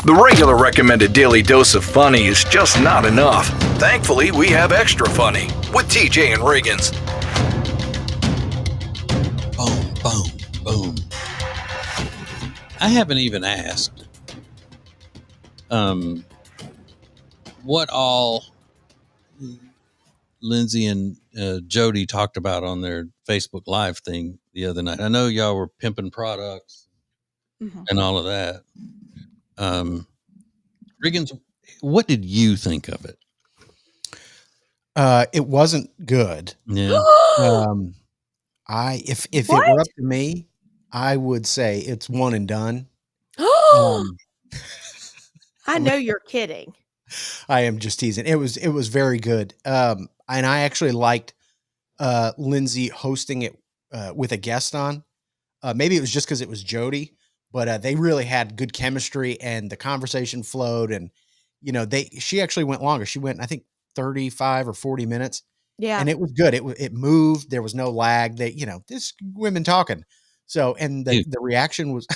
The regular recommended daily dose of funny is just not enough. Thankfully, we have extra funny with TJ and Riggins. Boom, boom, boom. I haven't even asked what all Lindsay and Jody talked about on their Facebook Live thing the other night. I know y'all were pimping products and all of that. Riggins, what did you think of it? It wasn't good. Yeah. If it were up to me, I would say it's one and done. I know you're kidding. I am just teasing. It was very good. And I actually liked Lindsay hosting it with a guest on. Maybe it was just because it was Jody, but they really had good chemistry and the conversation flowed. And she actually went longer. She went, I think, 35 or 40 minutes. Yeah. And it was good. It moved. There was no lag. This women talking. So, and the reaction was,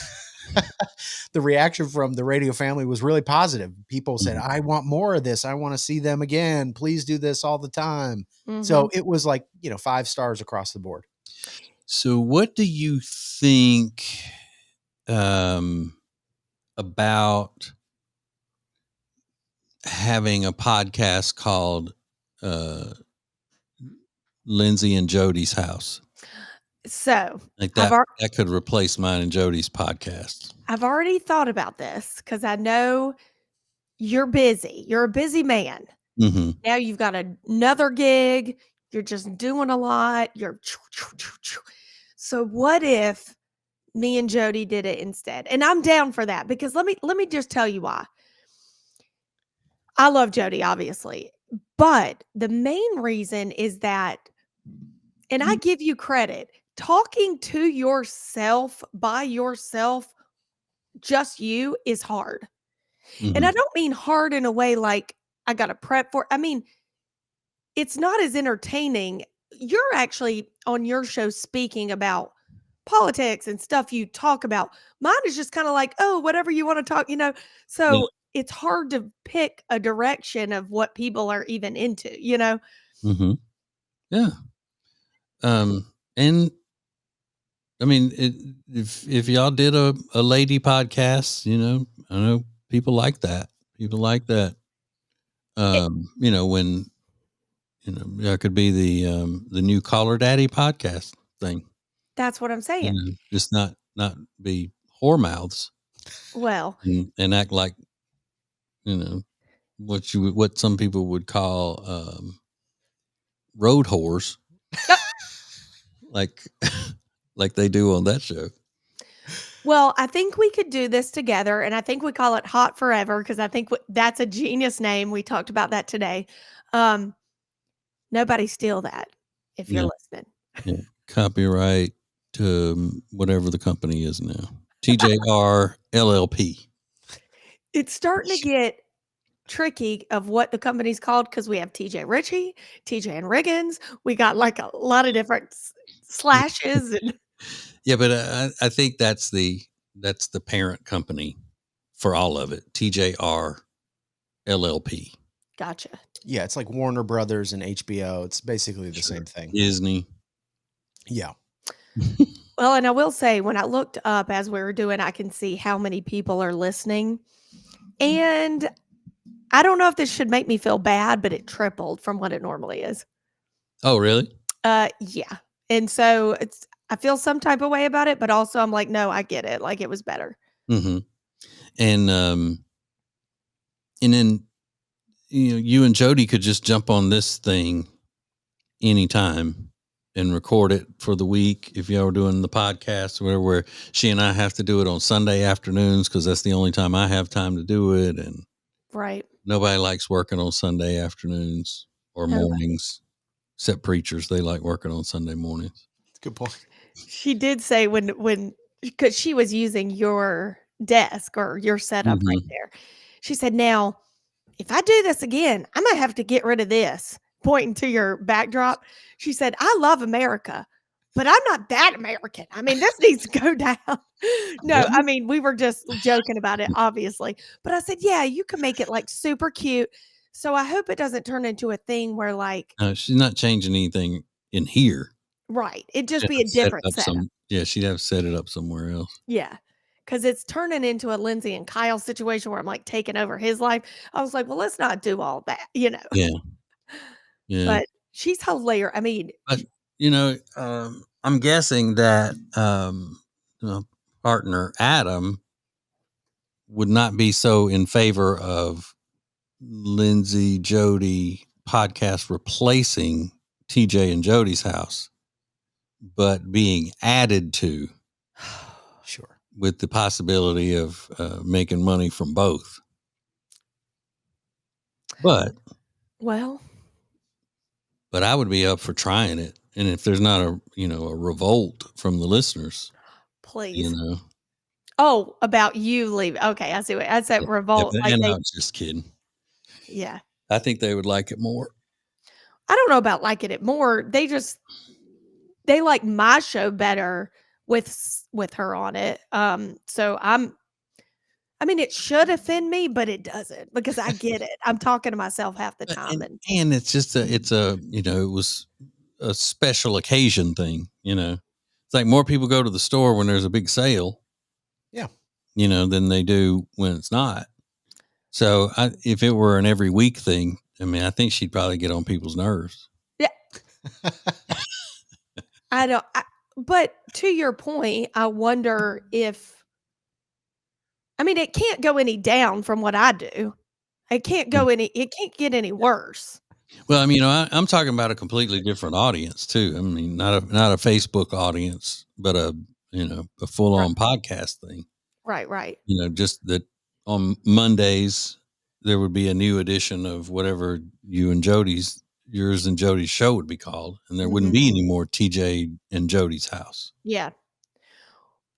the reaction from the radio family was really positive. People said, I want more of this. I want to see them again. Please do this all the time. So it was like, 5 stars across the board. So what do you think about having a podcast called Lindsay and Jody's House? So like that could replace mine and Jody's podcast. I've already thought about this because I know you're busy. You're a busy man. Now you've got another gig. You're just doing a lot. So what if me and Jody did it instead? And I'm down for that because let me just tell you why. I love Jody, obviously, but the main reason is that, and I give you credit, talking to yourself by yourself, just you, is hard. And I don't mean hard in a way like I got to prep for. I mean, it's not as entertaining. You're actually on your show speaking about politics and stuff you talk about. Mine is just kind of like, oh, whatever you want to talk, So it's hard to pick a direction of what people are even into, Yeah. And I mean, if y'all did a lady podcast, I know people like that. People like that. When that could be the new Caller Daddy podcast thing. That's what I'm saying. Just not be whore mouths. Well, and act like what some people would call road whores, like they do on that show. Well, I think we could do this together, and I think we call it Hot Forever because I think that's a genius name. We talked about that today. Nobody steal that if you're listening. Yeah. Copyright to whatever the company is now. TJR LLP. It's starting to get tricky of what the company's called because we have TJ Ritchie, TJ and Riggins. We got like a lot of different slashes and yeah, but I think that's the parent company for all of it. TJR LLP. Gotcha. Yeah, it's like Warner Brothers and HBO. It's basically the same thing. Disney. Yeah. Well, and I will say, when I looked up as we were doing, I can see how many people are listening. And I don't know if this should make me feel bad, but it tripled from what it normally is. Oh, really? Yeah. And so I feel some type of way about it, but also I'm like, no, I get it. Like, it was better. And then, you and Jody could just jump on this thing anytime and record it for the week. If y'all were doing the podcast or whatever, where she and I have to do it on Sunday afternoons, because that's the only time I have time to do it. And right. Nobody likes working on Sunday afternoons or mornings, except preachers. They like working on Sunday mornings. That's a good point. She did say because she was using your desk or your setup right there. She said, now, if I do this again, I might have to get rid of this, pointing to your backdrop. She said, I love America, but I'm not that American. I mean, this needs to go down. No, Really? I mean, we were just joking about it, obviously. But I said, yeah, you can make it like super cute. So I hope it doesn't turn into a thing where like, She's not changing anything in here. right, it'd just She'd be have a to set it different up setup. she'd have to set it up somewhere else. Yeah. Cause it's turning into a Lindsay and Kyle situation where I'm like taking over his life. I was like, well, let's not do all that, Yeah. Yeah. but she's hilarious. I mean, But, I'm guessing that partner Adam would not be so in favor of Lindsay Jody podcast replacing TJ and Jody's house, but being added to Sure. with the possibility of making money from both. But well, I would be up for trying it. And if there's not a revolt from the listeners, please. Oh, about you leaving. Okay, I see what I said. Yeah, Revolt, like and I they, was just kidding. yeah. I think they would like it more. I don't know about liking it more. They like my show better with her on it. So I mean, it should offend me, but it doesn't because I get it. I'm talking to myself half the time, And it's just it was a special occasion thing. It's like more people go to the store when there's a big sale. Yeah. Than they do when it's not. So if it were an every week thing, I mean, I think she'd probably get on people's nerves. yeah. I don't. But to your point, I wonder if. I mean, it can't go any down from what I do. It can't go any. It can't get any worse. Well, I mean, I'm talking about a completely different audience too. I mean, not a Facebook audience, but a full on podcast thing. Right. Just that on Mondays there would be a new edition of whatever yours and Jody's show would be called, and there wouldn't be any more TJ and Jody's house. Yeah.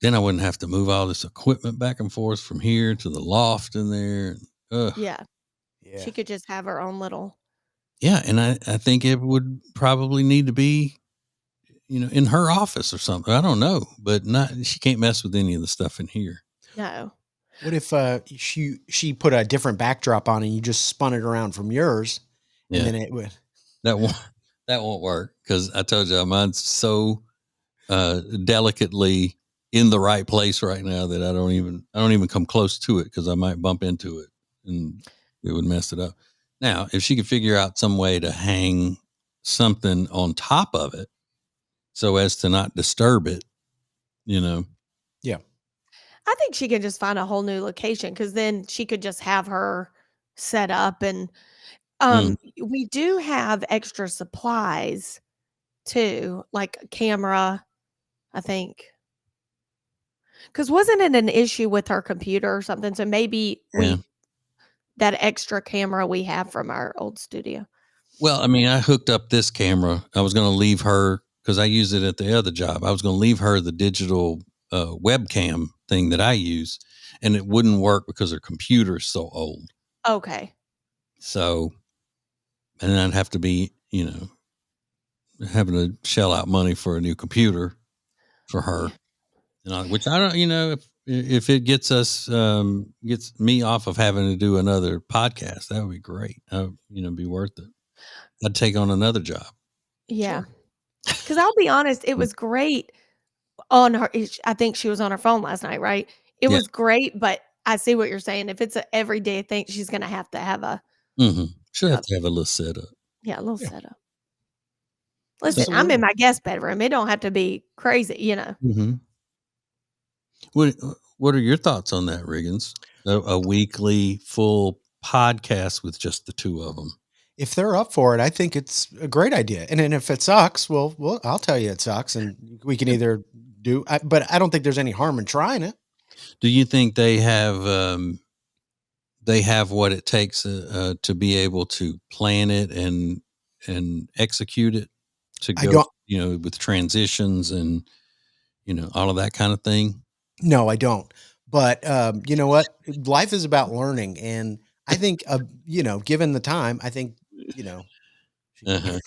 Then I wouldn't have to move all this equipment back and forth from here to the loft in there. Yeah. She could just have her own little. Yeah, and I think it would probably need to be, in her office or something. I don't know, but she can't mess with any of the stuff in here. No. What if she put a different backdrop on and you just spun it around from yours, and then it would. That won't work because I told you mine's so delicately in the right place right now that I don't even come close to it because I might bump into it and it would mess it up. Now, if she could figure out some way to hang something on top of it so as to not disturb it, Yeah. I think she can just find a whole new location because then she could just have her set up and we do have extra supplies too, like a camera, I think. Because wasn't it an issue with her computer or something? So maybe that extra camera we have from our old studio. Well, I mean, I hooked up this camera. I was going to leave her because I use it at the other job. I was going to leave her the digital webcam thing that I use, and it wouldn't work because her computer is so old. Okay. So, and then I'd have to be, having to shell out money for a new computer for her, which I don't, if it gets gets me off of having to do another podcast, that would be great. Be worth it. I'd take on another job. Yeah. Because I'll be honest, it was great on her. I think she was on her phone last night, right? It was great, but I see what you're saying. If it's an everyday thing, she's going to have a. She'll have to have a little setup. Yeah, a little setup. Listen, I'm in my guest bedroom. It don't have to be crazy, Mm-hmm. What are your thoughts on that, Riggins? A weekly full podcast with just the two of them. If they're up for it, I think it's a great idea. And then if it sucks, well, I'll tell you it sucks, and we can either do. But I don't think there's any harm in trying it. Do you think they have what it takes to be able to plan it and execute it to go, with transitions and all of that kind of thing? No, I don't. But you know what? Life is about learning, and I think given the time, I think Uh-huh.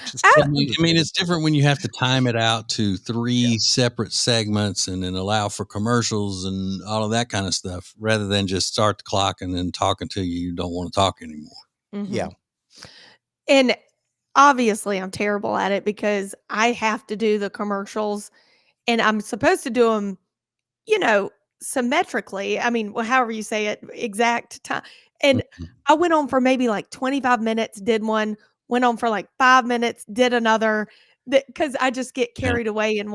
Just I killing mean, me. it's different when you have to time it out to 3 separate segments and then allow for commercials and all of that kind of stuff, rather than just start the clock and then talk until you don't want to talk anymore. Yeah. And obviously, I'm terrible at it because I have to do the commercials, and I'm supposed to do them, symmetrically. I mean, however you say it, exact time. And Mhm. I went on for maybe like 25 minutes, did one, went on for like 5 minutes, did another, because I just get Yeah. carried away in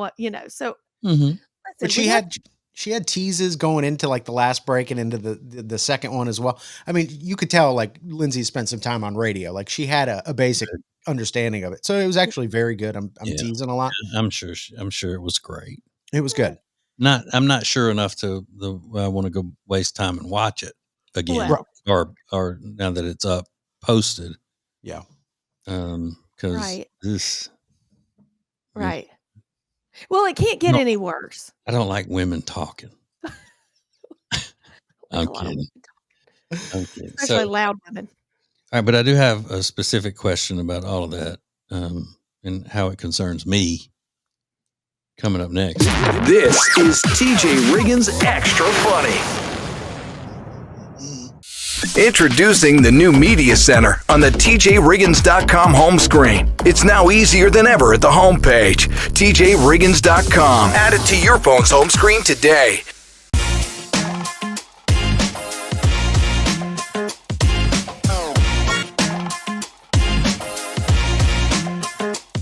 So Mhm. But listen, we have she had teases going into like the last break and into the second one as well. I mean, you could tell like Lindsay spent some time on radio. Like she had a basic understanding of it. So it was actually very good. I'm Yeah. teasing a lot. I'm sure it was great. It was good. I'm not sure enough to I want to go waste time and watch it again, Well, or now that it's up posted. Yeah. Because right, this right. Well, it can't get no, any worse. I don't like women talking. Like I'm a lot of kidding. women, I'm kidding. So, especially all loud women. right, but I do have a specific question about all of that, and how it concerns me. Coming up next. This is TJ Riggins Extra Funny. Introducing the new Media Center on the TJRiggins.com home screen. It's now easier than ever at the homepage. TJRiggins.com. Add it to your phone's home screen today.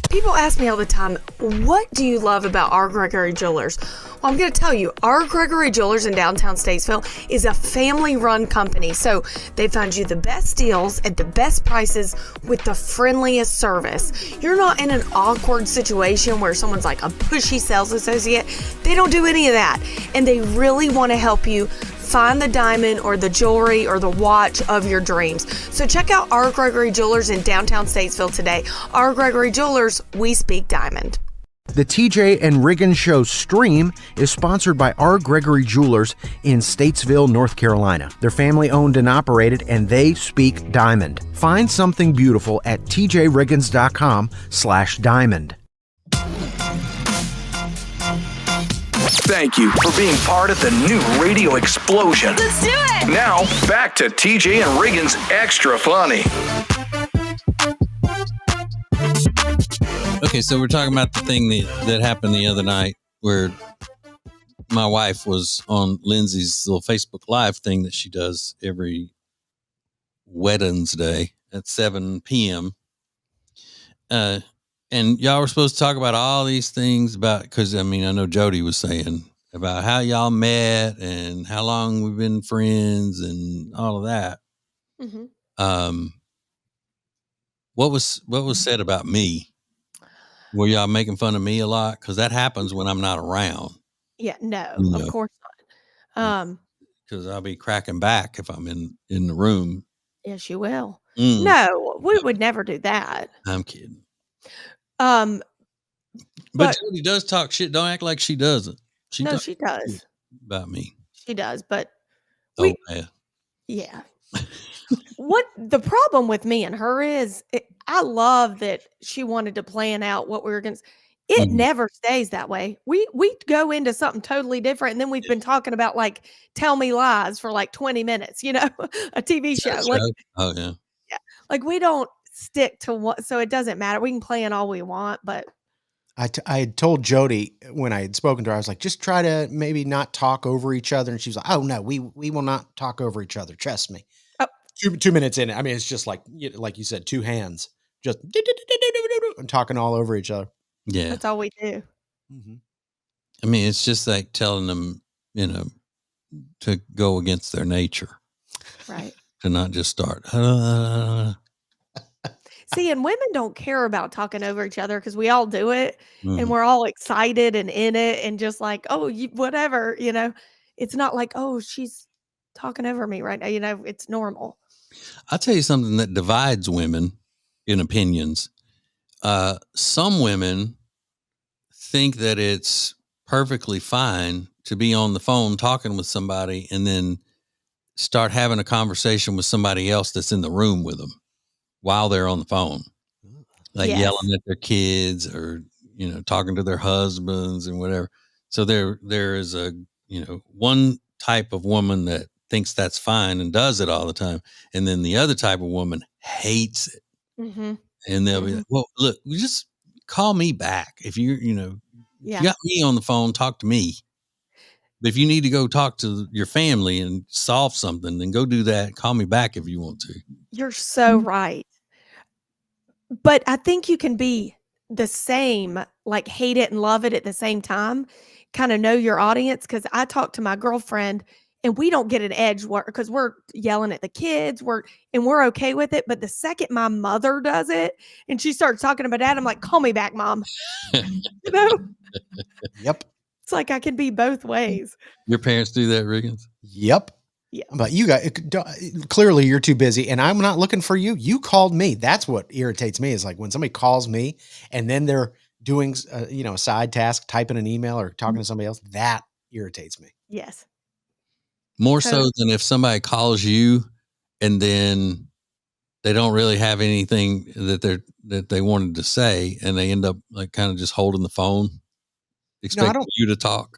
People ask me all the time, what do you love about R. Gregory Jewelers? Well, I'm going to tell you, R. Gregory Jewelers in downtown Statesville is a family-run company. So they find you the best deals at the best prices with the friendliest service. You're not in an awkward situation where someone's like a pushy sales associate. They don't do any of that. And they really want to help you find the diamond or the jewelry or the watch of your dreams. So check out R. Gregory Jewelers in downtown Statesville today. R. Gregory Jewelers, we speak diamond. The TJ and Riggins Show stream is sponsored by R. Gregory Jewelers in Statesville, North Carolina. They're family owned and operated, and they speak diamond. Find something beautiful at tjriggins.com/diamond. Thank you for being part of the new radio explosion. Let's do it! Now, back to TJ and Riggins Extra Funny. Okay, so we're talking about the thing that happened the other night where my wife was on Lindsay's little Facebook Live thing that she does every Wednesday at 7 p.m. And y'all were supposed to talk about all these things because I know Jody was saying about how y'all met and how long we've been friends and all of that. Mm-hmm. What was said about me? Were y'all making fun of me a lot? Because that happens when I'm not around. Yeah, no, You of know. course not. Because I'll be cracking back if I'm in the room. Yes, you will. Mm, No, we would never do that. I'm kidding. But But Jody does talk shit. Don't act like she doesn't. She no, talks she does. shit about me. She does, but Oh, yeah. What the problem with me and her is, I love that she wanted to plan out what we were going to. It Mhm. never stays that way. We go into something totally different, and then we've been talking about like Tell Me Lies for like 20 minutes, a TV show. That's Like, right. Oh yeah. yeah, like we don't stick to what, so it doesn't matter. We can plan all we want, but I had told Jody when I had spoken to her, I was like, just try to maybe not talk over each other. And she was like, oh no, we will not talk over each other. Trust me. Oh. 2 minutes in. I mean, it's just like you said, two hands just and talking all over each other. Yeah. that's all we do. Mm-hmm. I mean, it's just like telling them, to go against their nature, Right. to not just start. See, and women don't care about talking over each other because we all do it, and Mhm. we're all excited and in it, and just like, oh, whatever, It's not like, oh, she's talking over me right now. It's normal. I'll tell you something that divides women in opinions. Some women think that it's perfectly fine to be on the phone talking with somebody and then start having a conversation with somebody else that's in the room with them while they're on the phone. like Yes. yelling at their kids or, talking to their husbands and whatever. So there is one type of woman that thinks that's fine and does it all the time. And then the other type of woman hates it. Mm-hmm. And they'll be like, well, look, you just call me back. If you Yeah. got me on the phone, talk to me. But if you need to go talk to your family and solve something, then go do that. Call me back if you want to. You're so right. But I think you can be the same, like hate it and love it at the same time, kind of know your audience. Cause I talk to my girlfriend and we don't get an edge because we're yelling at the kids, we're okay with it. But the second my mother does it and she starts talking about that, I'm like, call me back, mom. You know? Yep. It's like I can be both ways. Your parents do that, Riggins? Yep. Yeah. But you guys, clearly you're too busy and I'm not looking for you. You called me. That's what irritates me is like when somebody calls me and then they're doing, a side task, typing an email or talking to somebody else. That irritates me. Yes. More so Totally. than if somebody calls you and then they don't really have anything that they wanted to say and they end up like kind of just holding the phone, expecting you to talk.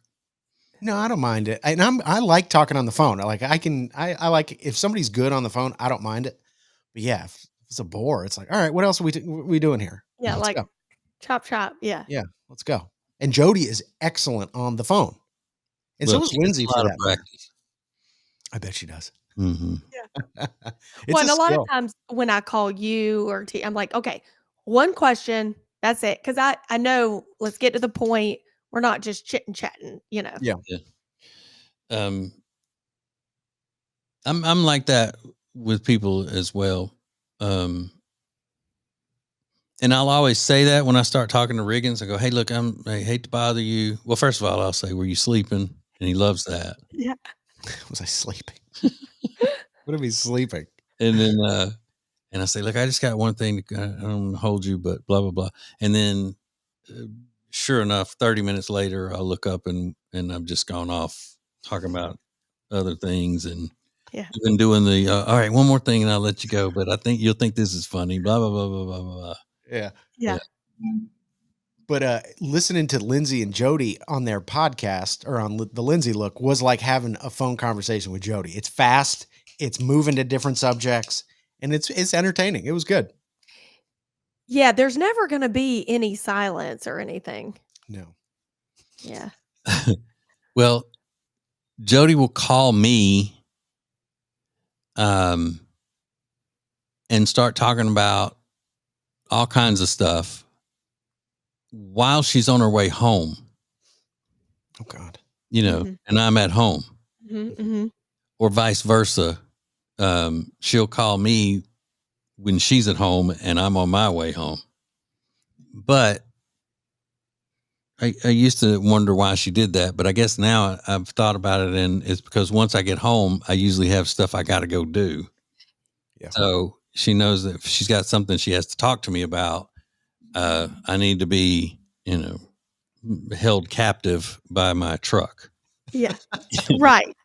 No, I don't mind it. And I like talking on the phone. I like if somebody's good on the phone, I don't mind it. But yeah, if it's a bore, it's like, all right, what else are we doing here? Yeah. Let's Like go. chop. Yeah. Yeah, let's go. And Jody is excellent on the phone. And so is Lindsay for that matter. I bet she does. Mm-hmm. Yeah. It's Well, and a lot of skill. times when I call you or I'm like, okay, one question, that's it. Cause I know, let's get to the point. We're not just chitting chatting, Yeah. Yeah. I'm like that with people as well. And I'll always say that when I start talking to Riggins, I go, hey, look, I hate to bother you. Well, first of all, I'll say, were you sleeping? And he loves that. Yeah. Was I sleeping? What if he's sleeping? And then, and I say, look, I just got one thing I don't want to hold you, but blah, blah, blah. And then sure enough, 30 minutes later, I'll look up and I've just gone off talking about other things and even doing the, all right, one more thing and I'll let you go. But I think you'll think this is funny, blah, blah, blah, blah, blah, blah. Yeah. Yeah. But listening to Lindsay and Jody on their podcast or on the Lindsay Look was like having a phone conversation with Jody. It's fast, it's moving to different subjects, and it's entertaining. It was good. Yeah. There's never going to be any silence or anything. No. Yeah. Well, Jody will call me and start talking about all kinds of stuff while she's on her way home. Oh God. And I'm at home. Mm-hmm. Or vice versa. She'll call me when she's at home and I'm on my way home. But I used to wonder why she did that, but I guess now I've thought about it, and it's because once I get home, I usually have stuff I got to go do. Yeah. So she knows that if she's got something she has to talk to me about, I need to be, held captive by my truck. Yeah. Right.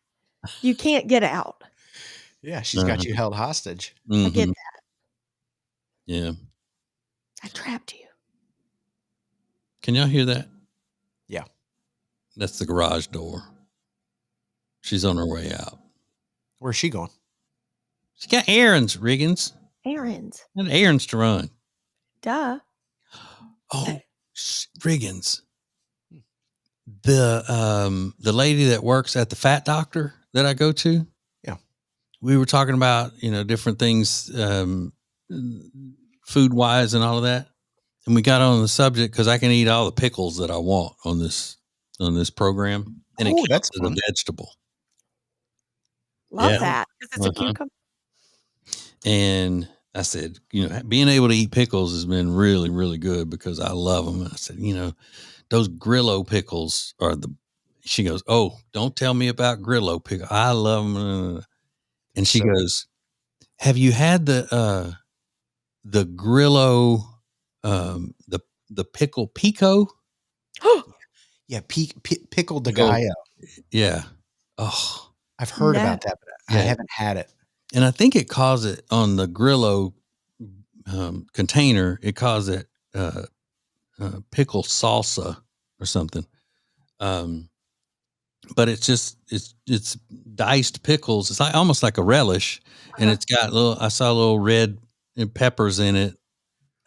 You can't get out. Yeah, she's got you held hostage. Mm-hmm. I get that. Yeah. I trapped you. Can y'all hear that? Yeah. That's the garage door. She's on her way out. Where's she going? She got errands, Riggins. Errands. Got errands to run. Duh. Oh, Riggins. The lady that works at the Fat Doctor that I go to. Yeah. We were talking about, different things, food wise and all of that. And we got on the subject because I can eat all the pickles that I want on this program. And it counts as a vegetable. Love that. Because it's a cucumber. And I said, being able to eat pickles has been really, really good because I love them. And I said, those Grillo pickles are she goes, oh, don't tell me about Grillo pickle. I love them. And she goes, have you had the Grillo, the pickle pico? Yeah. Pickle de gallo. Yeah. Oh, I've heard about that, but I haven't had it. And I think it calls it on the Grillo container. It calls it pickle salsa or something. But it's diced pickles. It's almost like a relish, and it's got I saw little red peppers in it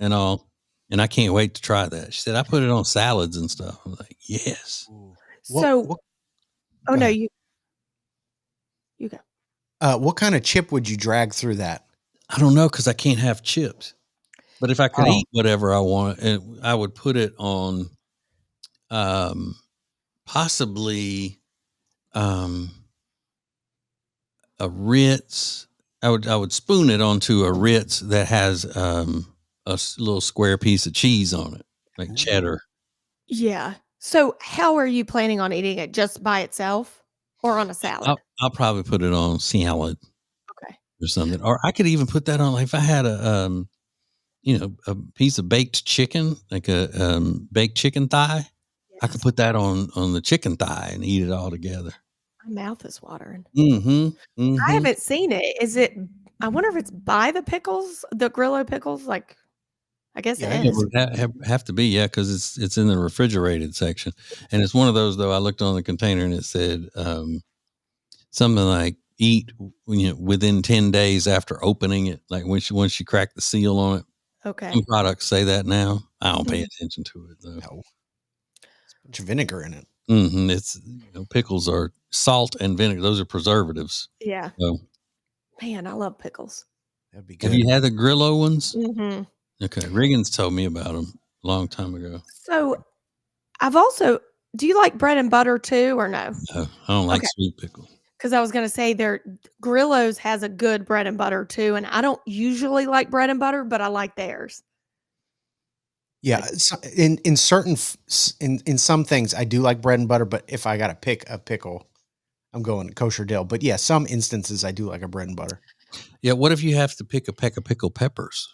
and all. And I can't wait to try that. She said, I put it on salads and stuff. I'm like, yes. So, Go no, ahead. you go. What kind of chip would you drag through that? I don't know because I can't have chips. But if I could Oh. eat whatever I want, I would put it on possibly a Ritz. I would spoon it onto a Ritz that has little square piece of cheese on it, like cheddar. Yeah. So, how are you planning on eating it? Just by itself or on a salad? I'll probably put it on salad Okay. or something, or I could even put that on. Like if I had a a piece of baked chicken, like a baked chicken thigh, I could Yes. put that on the chicken thigh and eat it all together. My mouth is watering. Mm-hmm. I haven't seen it. Is it? I wonder if it's by the pickles, the Grillo pickles. Like, I guess Yeah, it It is. would have to be, because it's in the refrigerated section, and it's one of those though. I looked on the container and it said something like eat within 10 days after opening it, like once you crack the seal on it. Okay. Some products say that now. I don't pay Mhm. attention to it though. No. There's a bunch of vinegar in it. Mm-hmm. It's pickles are salt and vinegar; those are preservatives. Yeah. So, Man, I love pickles. That'd be have good. you had the Grillo ones? Mm-hmm. Okay, Riggins told me about them a long time ago. So, I've also. Do you like bread and butter too, or no? I don't like Okay. sweet pickle. Because I was going to say Grillo's has a good bread and butter too, and I don't usually like bread and butter, but I like theirs. Yeah, in certain in some things I do like bread and butter, but if I got to pick a pickle, I'm going kosher dill. But yeah, some instances I do like a bread and butter. Yeah, what if you have to pick a peck of pickled peppers?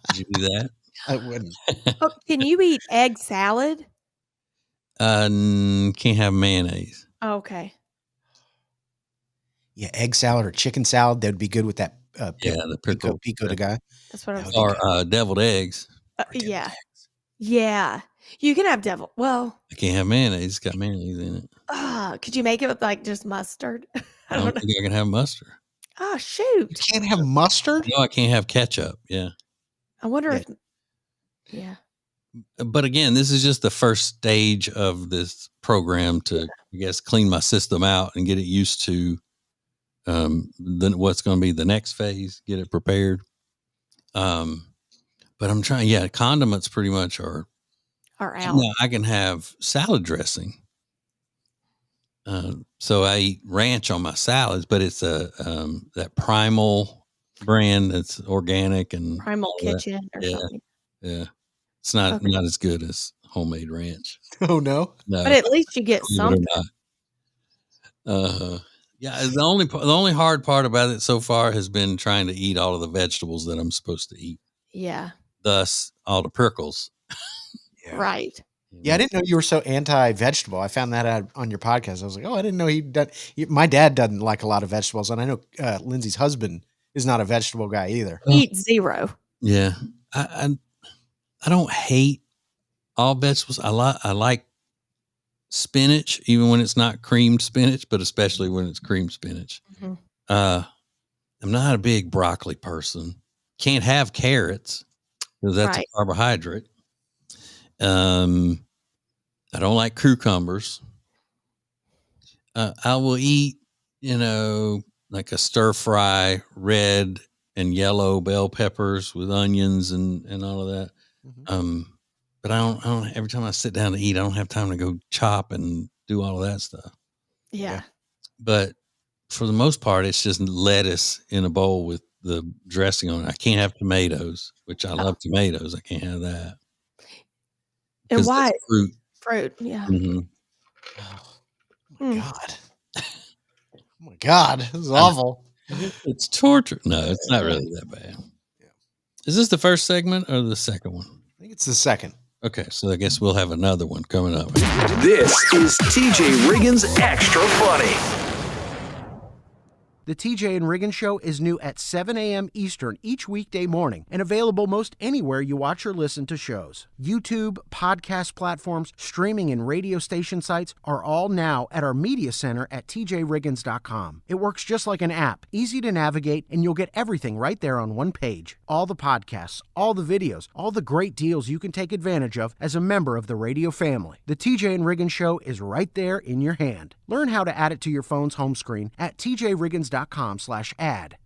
Did you do that? I wouldn't. Oh, can you eat egg salad? Can't have mayonnaise. Oh, okay. Yeah, egg salad or chicken salad, that'd be good with that The pico de gallo. That's what I That was would be or good. deviled eggs. Or deviled yeah. eggs. Yeah. You can have devil. Well, I can't have mayonnaise. It's got mayonnaise in it. could you make it with like just mustard? I don't think I can have mustard. Oh, You shoot. can't have mustard? No, I can't have ketchup. Yeah. I wonder Yeah. if, yeah. But again, this is just the first stage of this program to, I guess, clean my system out and get it used to then what's going to be the next phase, get it prepared. But I'm trying, condiments pretty much are out. now I can have salad dressing. So I eat ranch on my salads, but it's that Primal brand that's organic and Primal all that. Kitchen or Yeah. something. Yeah. It's not Okay. not as good as homemade ranch. Oh no. No. But at least you get Believe it something. or not. Yeah, the only hard part about it so far has been trying to eat all of the vegetables that I'm supposed to eat. Yeah. Thus, all the prickles. Yeah. Right. Yeah, I didn't know you were so anti-vegetable. I found that out on your podcast. I was like, oh, I didn't know my dad doesn't like a lot of vegetables, and I know Lindsay's husband is not a vegetable guy either. Eat zero. Yeah, I don't hate all vegetables. I like spinach, even when it's not creamed spinach, but especially when it's creamed spinach. Mhm. I'm not a big broccoli person. Can't have carrots because that's Right. a carbohydrate. I don't like cucumbers. I will eat, like a stir fry, red and yellow bell peppers with onions and all of that. Mhm. But I don't, every time I sit down to eat, I don't have time to go chop and do all of that stuff. Yeah. But for the most part, it's just lettuce in a bowl with the dressing on it. I can't have tomatoes, which I love tomatoes. I can't have that. And 'Cause why? that's fruit. Fruit. Yeah. Mhm. Oh my Mm. God. Oh my God. This is awful. It's torture. No, it's not really that bad. Yeah. Is this the first segment or the second one? I think it's the second. Okay, so I guess we'll have another one coming up. This is TJ Riggins Extra Funny. The TJ and Riggins Show is new at 7 a.m. Eastern each weekday morning and available most anywhere you watch or listen to shows. YouTube, podcast platforms, streaming, and radio station sites are all now at our media center at tjriggins.com. It works just like an app, easy to navigate, and you'll get everything right there on one page. All the podcasts, all the videos, all the great deals you can take advantage of as a member of the radio family. The TJ and Riggins Show is right there in your hand. Learn how to add it to your phone's home screen at tjriggins.com/ad.